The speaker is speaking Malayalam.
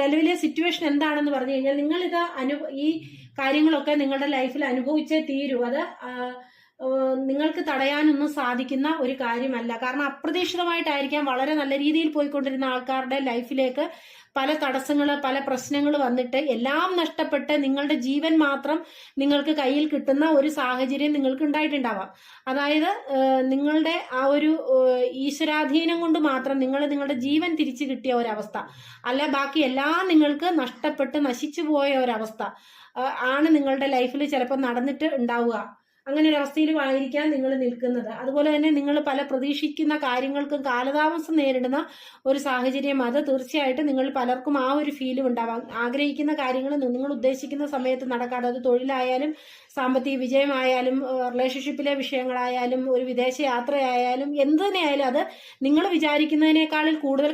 നിലവിലെ സിറ്റുവേഷൻ എന്താണെന്ന് പറഞ്ഞു കഴിഞ്ഞാൽ നിങ്ങളിത് ഈ കാര്യങ്ങളൊക്കെ നിങ്ങളുടെ ലൈഫിൽ അനുഭവിച്ചേ തീരൂ. അത് നിങ്ങൾക്ക് തടയാനൊന്നും സാധിക്കുന്ന ഒരു കാര്യമല്ല. കാരണം അപ്രതീക്ഷിതമായിട്ടായിരിക്കാം വളരെ നല്ല രീതിയിൽ പോയിക്കൊണ്ടിരുന്ന ആൾക്കാരുടെ ലൈഫിലേക്ക് പല തടസ്സങ്ങൾ, പല പ്രശ്നങ്ങൾ വന്നിട്ട് എല്ലാം നഷ്ടപ്പെട്ട് നിങ്ങളുടെ ജീവൻ മാത്രം നിങ്ങൾക്ക് കയ്യിൽ കിട്ടുന്ന ഒരു സാഹചര്യം നിങ്ങൾക്ക് ഉണ്ടായിട്ടുണ്ടാവാം. അതായത് നിങ്ങളുടെ ആ ഒരു ഈശ്വരാധീനം കൊണ്ട് മാത്രം നിങ്ങളുടെ ജീവൻ തിരിച്ചു കിട്ടിയ ഒരവസ്ഥ, അല്ല ബാക്കി എല്ലാം നിങ്ങൾക്ക് നഷ്ടപ്പെട്ട് നശിച്ചു പോയ ഒരവസ്ഥ ആണ് നിങ്ങളുടെ ലൈഫിൽ ചിലപ്പോൾ നടന്നിട്ട് ഉണ്ടാവുക. അങ്ങനെ ഒരു അവസ്ഥയിലും ആയിരിക്കാം നിങ്ങൾ നിൽക്കുന്നത്. അതുപോലെ തന്നെ നിങ്ങൾ പല പ്രതീക്ഷിക്കുന്ന കാര്യങ്ങൾക്കും കാലതാമസം നേരിടുന്ന ഒരു സാഹചര്യം, അത് തീർച്ചയായിട്ടും നിങ്ങൾ പലർക്കും ആ ഒരു ഫീലും ഉണ്ടാവാം. ആഗ്രഹിക്കുന്ന കാര്യങ്ങൾ നിങ്ങൾ ഉദ്ദേശിക്കുന്ന സമയത്ത് നടക്കാതെ, അത് തൊഴിലായാലും സാമ്പത്തിക വിജയമായാലും റിലേഷൻഷിപ്പിലെ വിഷയങ്ങളായാലും ഒരു വിദേശ യാത്രയായാലും എന്ത് തന്നെയായാലും അത് നിങ്ങൾ വിചാരിക്കുന്നതിനേക്കാളിൽ കൂടുതൽ